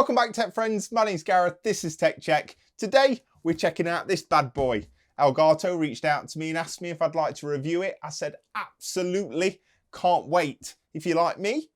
Welcome back, tech friends. My name's Gareth. This is Tech Check. Today we're checking out this bad boy. Elgato reached out to me and asked me if I'd like to review it. I said absolutely, can't wait. If you're like me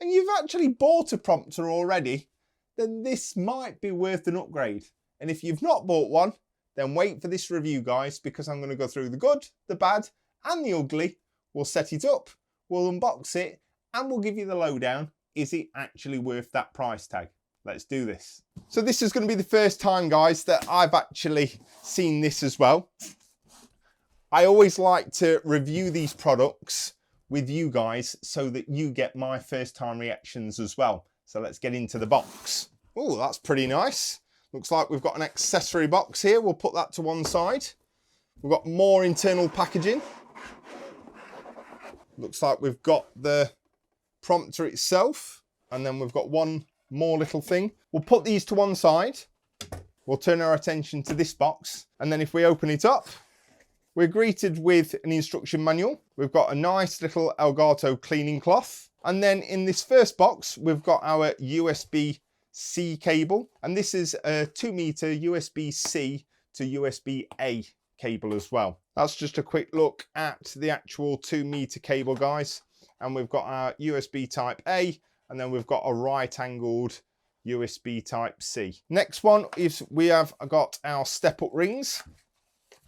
and you've actually bought a prompter already, then this might be worth an upgrade. And if you've not bought one, then wait for this review, guys, because I'm going to go through the good, the bad and the ugly. We'll set it up, we'll unbox it, and we'll give you the lowdown. Is it actually worth that price tag? Let's do this. So this is going to be the first time, guys, that I've actually seen this as well. I always like to review these products with you guys so that you get my first time reactions as well. So let's get into the box. Oh, that's pretty nice. Looks like we've got an accessory box here. We'll put that to one side. We've got more internal packaging. Looks like we've got the prompter itself, and then we've got one more little thing. We'll put these to one side. We'll turn our attention to this box, and then if we open it up, we're greeted with an instruction manual. We've got a nice little Elgato cleaning cloth, and then in this first box we've got our USB-C cable, and this is a 2 meter USB-C to USB-A cable as well. That's just a quick look at the actual 2 meter cable, guys, and we've got our USB type A, and then we've got a right angled USB type C. Next one is we have got our step up rings.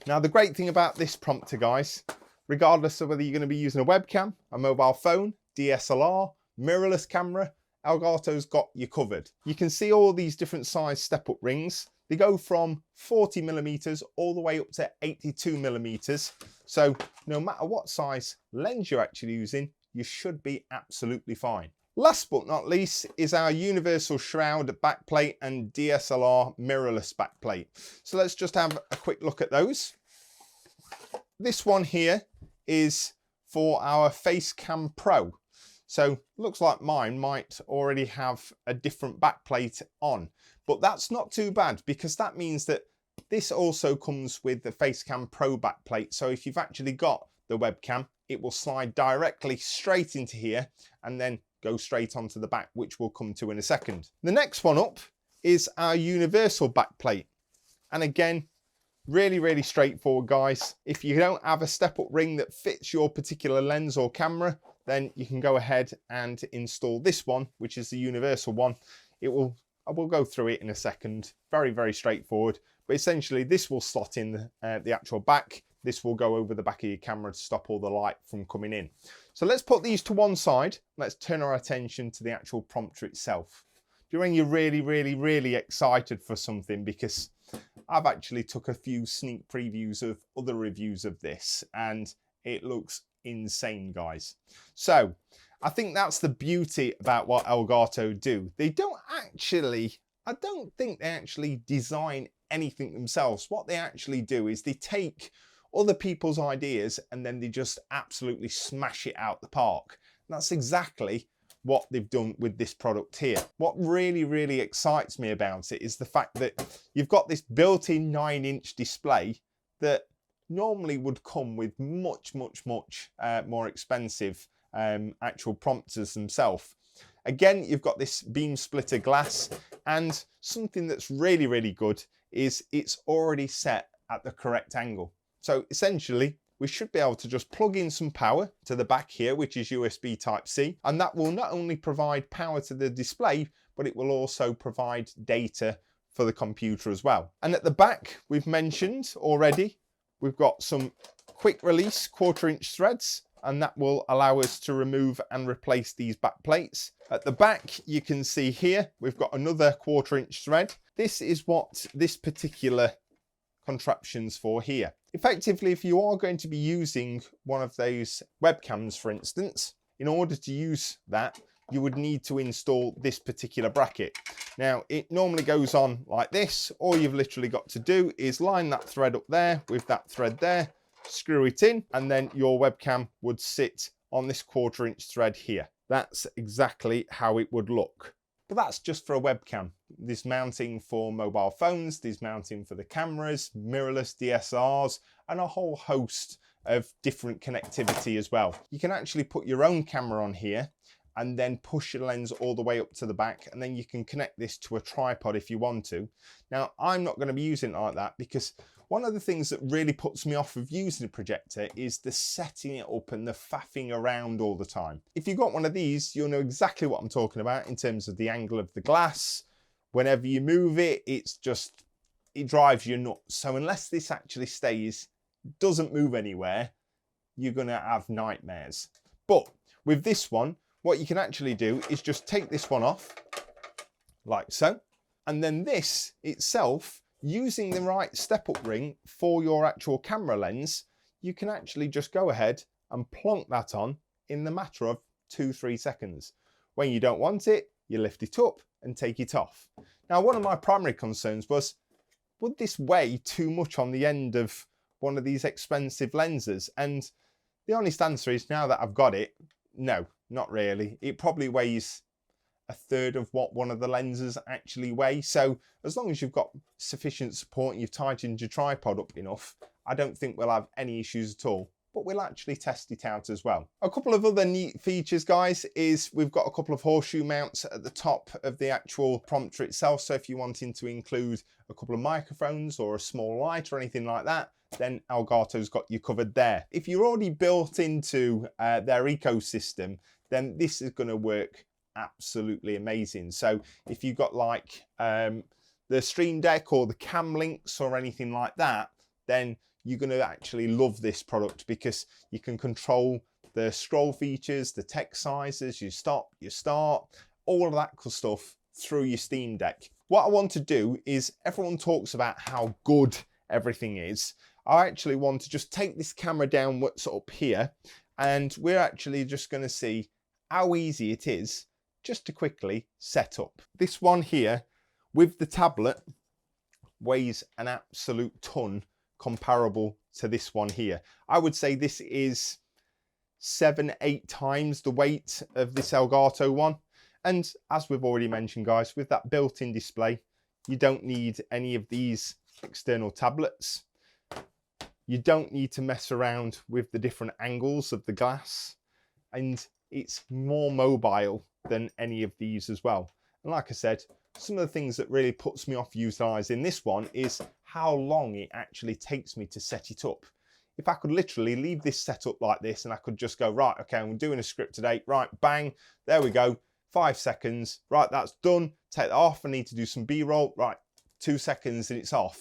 Now the great thing about this prompter, guys, regardless of whether you're going to be using a webcam, a mobile phone, DSLR, mirrorless camera, Elgato's got you covered. You can see all these different size step up rings. They go from 40 millimeters all the way up to 82 millimeters. So no matter what size lens you're actually using, you should be absolutely fine. Last but not least is our universal shroud backplate and DSLR mirrorless backplate. So let's just have a quick look at those. This one here is for our Facecam Pro. So looks like mine might already have a different backplate on, but that's not too bad because that means that this also comes with the Facecam Pro backplate. So if you've actually got the webcam, it will slide directly straight into here and then go straight onto the back, which we'll come to in a second. The next one up is our universal backplate. And again, really straightforward, guys. If you don't have a step-up ring that fits your particular lens or camera, then you can go ahead and install this one, which is the universal one. I will go through it in a second. Very straightforward. But essentially, this will slot in the actual back. This will go over the back of your camera to stop all the light from coming in. So let's put these to one side. Let's turn our attention to the actual prompter itself. Do you think you're really excited for something? Because I've actually took a few sneak previews of other reviews of this and it looks insane, guys. So I think that's the beauty about what Elgato do. I don't think they actually design anything themselves. What they actually do is they take other people's ideas and then they just absolutely smash it out the park. And that's exactly what they've done with this product here. What really excites me about it is the fact that you've got this built-in 9-inch display that normally would come with much more expensive actual prompters themselves. Again, you've got this beam splitter glass, and something that's really good is it's already set at the correct angle. So essentially, we should be able to just plug in some power to the back here, which is USB Type-C, and that will not only provide power to the display, but it will also provide data for the computer as well. And at the back, we've mentioned already, we've got some quick release 1/4-inch threads, and that will allow us to remove and replace these back plates. At the back, you can see here, we've got another 1/4-inch thread. This is what this particular contraption's for here. Effectively, if you are going to be using one of those webcams, for instance, in order to use that, you would need to install this particular bracket. Now, it normally goes on like this. All you've literally got to do is line that thread up there with that thread there, screw it in, and then your webcam would sit on this 1/4-inch thread here. That's exactly how it would look. But that's just for a webcam. There's mounting for mobile phones, there's mounting for the cameras, mirrorless DSLRs, and a whole host of different connectivity as well. You can actually put your own camera on here and then push your lens all the way up to the back, and then you can connect this to a tripod if you want to. Now, I'm not going to be using it like that, because one of the things that really puts me off of using a projector is the setting it up and the faffing around all the time. If you've got one of these, you'll know exactly what I'm talking about in terms of the angle of the glass. Whenever you move it, it drives you nuts. So unless this actually stays, doesn't move anywhere, you're going to have nightmares. But with this one, what you can actually do is just take this one off, like so. And then this itself, using the right step-up ring for your actual camera lens, you can actually just go ahead and plonk that on in the matter of 2-3 seconds. When you don't want it, you lift it up and take it off. Now, one of my primary concerns was, would this weigh too much on the end of one of these expensive lenses? And the honest answer is, now that I've got it, no, not really. It probably weighs a third of what one of the lenses actually weigh. So as long as you've got sufficient support and you've tightened your tripod up enough, I don't think we'll have any issues at all. But we'll actually test it out as well. A couple of other neat features, guys, is we've got a couple of horseshoe mounts at the top of the actual prompter itself. So if you're wanting to include a couple of microphones or a small light or anything like that, then Elgato's got you covered there. If you're already built into their ecosystem, then this is going to work absolutely amazing. So if you've got like the Stream Deck or the Cam Links or anything like that, then you're going to actually love this product, because you can control the scroll features, the text sizes, your stop, your start, all of that cool stuff through your Steam Deck. What I want to do is, everyone talks about how good everything is. I actually want to just take this camera down what's up here, and we're actually just going to see how easy it is just to quickly set up. This one here with the tablet weighs an absolute ton comparable to this one here. I would say this is 7-8 times the weight of this Elgato one. And as we've already mentioned, guys, with that built-in display, you don't need any of these external tablets. You don't need to mess around with the different angles of the glass, and it's more mobile than any of these as well. And like I said, some of the things that really puts me off utilising this one is how long it actually takes me to set it up. If I could literally leave this set up like this, and I could just go, right, okay, I'm doing a script today, right, bang, there we go, 5 seconds, right, that's done, take that off, I need to do some B-roll, right, 2 seconds and it's off.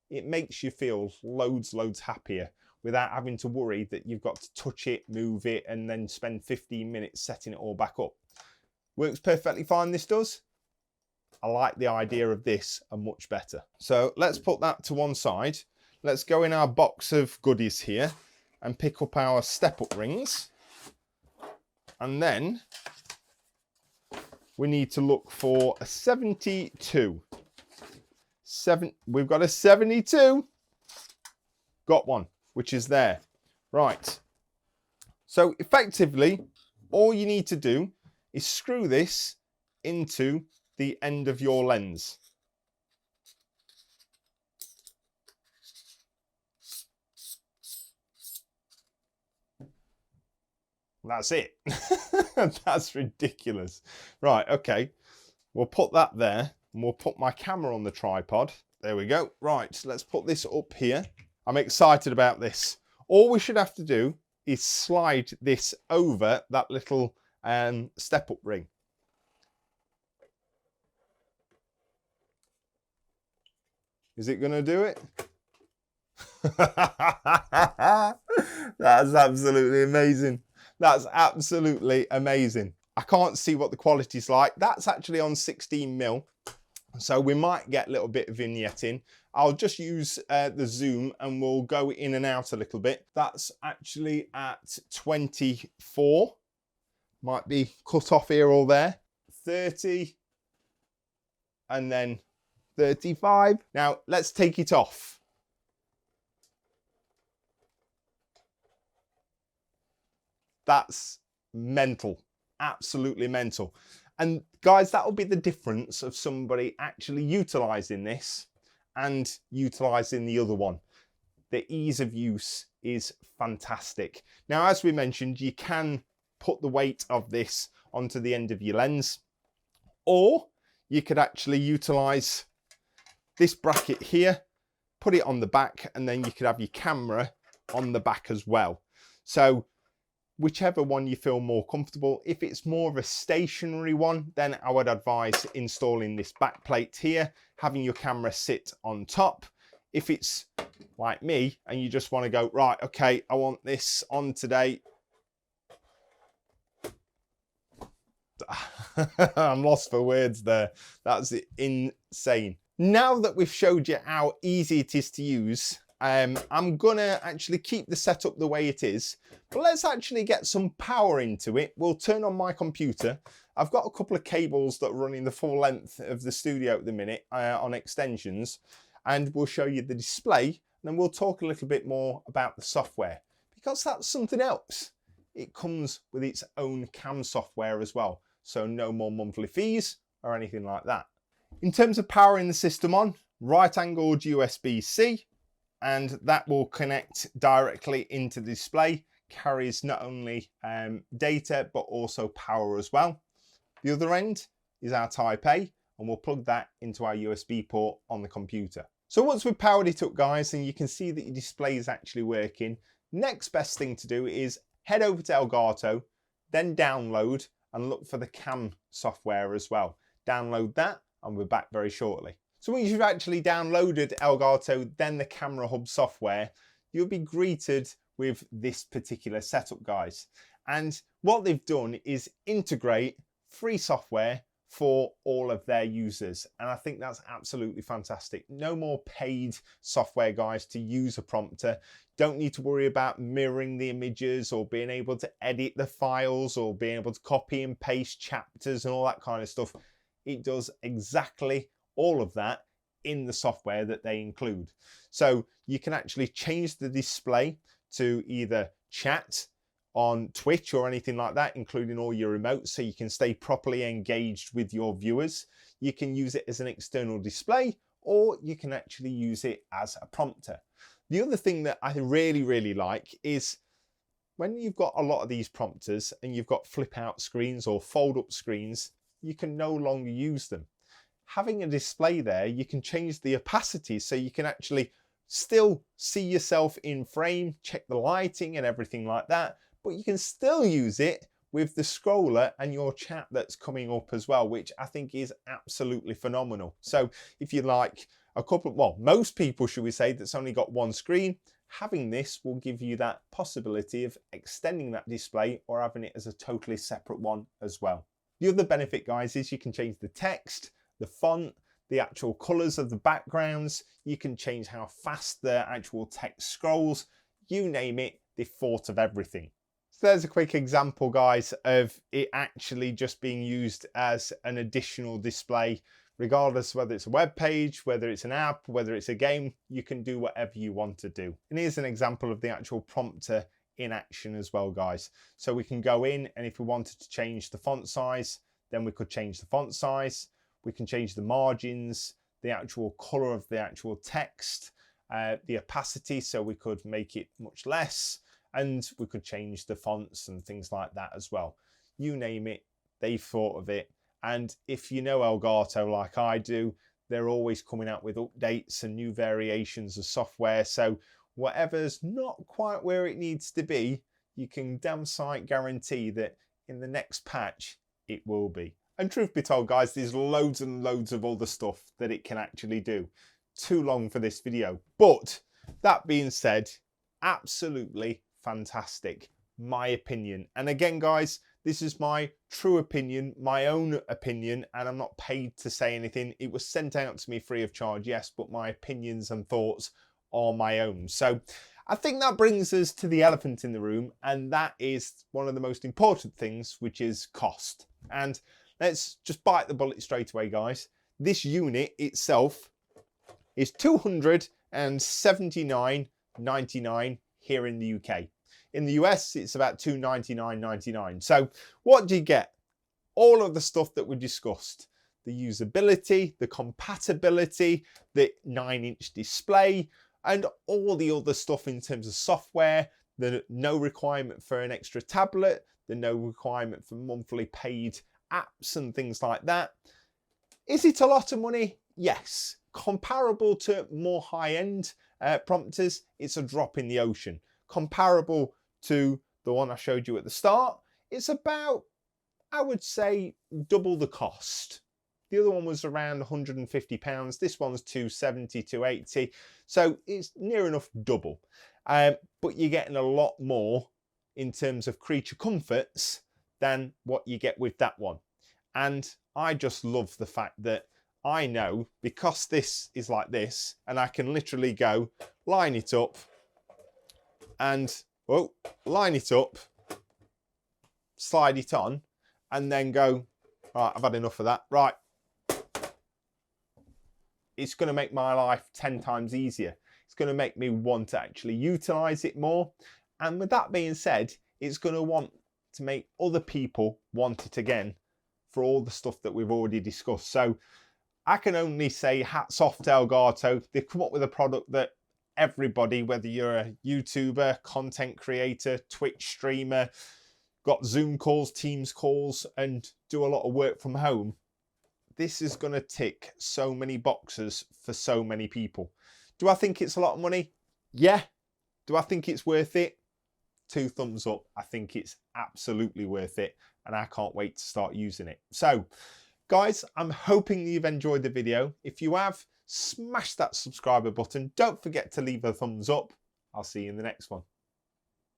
It makes you feel loads happier without having to worry that you've got to touch it, move it, and then spend 15 minutes setting it all back up. Works perfectly fine, this does. I like the idea of this a much better. So let's put that to one side. Let's go in our box of goodies here and pick up our step-up rings. And then we need to look for a 72. We've got a 72. Got one, which is there. Right. So effectively, all you need to do is screw this into the end of your lens. That's it. That's ridiculous. Right, okay. We'll put that there, and we'll put my camera on the tripod. There we go. Right, let's put this up here. I'm excited about this. All we should have to do is slide this over that little step-up ring. Is it going to do it? That's absolutely amazing. That's absolutely amazing. I can't see what the quality's like. That's actually on 16mm, so we might get a little bit of vignetting. I'll just use the zoom and we'll go in and out a little bit. That's actually at 24. Might be cut off here or there. 30. And then 35. Now let's take it off. That's mental, absolutely mental. And guys, that'll be the difference of somebody actually utilizing this and utilizing the other one. The ease of use is fantastic. Now, as we mentioned, you can put the weight of this onto the end of your lens. Or you could actually utilize this bracket here, put it on the back, and then you could have your camera on the back as well. So whichever one you feel more comfortable. If it's more of a stationary one, then I would advise installing this back plate here, having your camera sit on top. If it's like me and you just want to go, right, okay, I want this on today. I'm lost for words there. That's insane. Now that we've showed you how easy it is to use, I'm gonna actually keep the setup the way it is, but let's actually get some power into it. We'll turn on my computer. I've got a couple of cables that are running the full length of the studio at the minute on extensions, and we'll show you the display, and then we'll talk a little bit more about the software, because that's something else. It comes with its own cam software as well, so no more monthly fees or anything like that. In terms of powering the system on, right-angled USB-C, and that will connect directly into the display, carries not only data but also power as well. The other end is our Type A, and we'll plug that into our USB port on the computer. So once we've powered it up, guys, and you can see that your display is actually working, next best thing to do is head over to Elgato, then download and look for the cam software as well. Download that and we're back very shortly. So once you've actually downloaded Elgato, then the Camera Hub software, you'll be greeted with this particular setup, guys. And what they've done is integrate free software for all of their users. And I think that's absolutely fantastic. No more paid software, guys, to use a prompter. Don't need to worry about mirroring the images or being able to edit the files or being able to copy and paste chapters and all that kind of stuff. It does exactly all of that in the software that they include. So you can actually change the display to either chat on Twitch or anything like that, including all your remotes, so you can stay properly engaged with your viewers. You can use it as an external display, or you can actually use it as a prompter. The other thing that I really like is when you've got a lot of these prompters and you've got flip out screens or fold up screens, you can no longer use them. Having a display there, you can change the opacity so you can actually still see yourself in frame, check the lighting and everything like that, but you can still use it with the scroller and your chat that's coming up as well, which I think is absolutely phenomenal. So if you like a couple, well, most people, should we say, that's only got one screen, having this will give you that possibility of extending that display or having it as a totally separate one as well. The other benefit, guys, is you can change the text, the font, the actual colors of the backgrounds. You can change how fast the actual text scrolls. You name it, they've thought of everything. So there's a quick example, guys, of it actually just being used as an additional display, regardless whether it's a web page, whether it's an app, whether it's a game. You can do whatever you want to do. And here's an example of the actual prompter in action as well, guys. So we can go in, and if we wanted to change the font size, then we could change the font size. We can change the margins, the actual color of the actual text, the opacity, so we could make it much less, and we could change the fonts and things like that as well. You name it, they've thought of it. And if you know Elgato like I do, they're always coming out with updates and new variations of software. So whatever's not quite where it needs to be, you can damn sight guarantee that in the next patch, it will be. And truth be told, guys, there's loads and loads of other stuff that it can actually do. Too long for this video. But that being said, absolutely fantastic, my opinion. And again, guys, this is my true opinion, my own opinion, and I'm not paid to say anything. It was sent out to me free of charge, yes, but my opinions and thoughts are my own. So I think that brings us to the elephant in the room, and that is one of the most important things, which is cost. And let's just bite the bullet straight away, guys. This unit itself is $279.99 here in the UK. In the US, it's about $299.99. So what do you get? All of the stuff that we discussed. The usability, the compatibility, the 9-inch display, and all the other stuff in terms of software, There's no requirement for an extra tablet. There's no requirement for monthly paid apps and things like that. Is it a lot of money? Yes. Comparable to more high-end prompters, it's a drop in the ocean. Comparable to the one I showed you at the start, it's about, I would say, double the cost. The other one was around £150. This one's £270, £280. So it's near enough double. But you're getting a lot more in terms of creature comforts than what you get with that one. And I just love the fact that I know, because this is like this, and I can literally go line it up and, oh, line it up, slide it on, and then go, right, I've had enough of that. Right. It's going to make my life 10 times easier. It's going to make me want to actually utilize it more. And with that being said, it's going to want to make other people want it again for all the stuff that we've already discussed. So I can only say hats off to Elgato. They've come up with a product that everybody, whether you're a YouTuber, content creator, Twitch streamer, got Zoom calls, Teams calls, and do a lot of work from home, this is going to tick so many boxes for so many people. Do I think it's a lot of money? Yeah. Do I think it's worth it? 2 thumbs up. I think it's absolutely worth it, and I can't wait to start using it. So guys, I'm hoping you've enjoyed the video. If you have, smash that subscriber button. Don't forget to leave a thumbs up. I'll see you in the next one.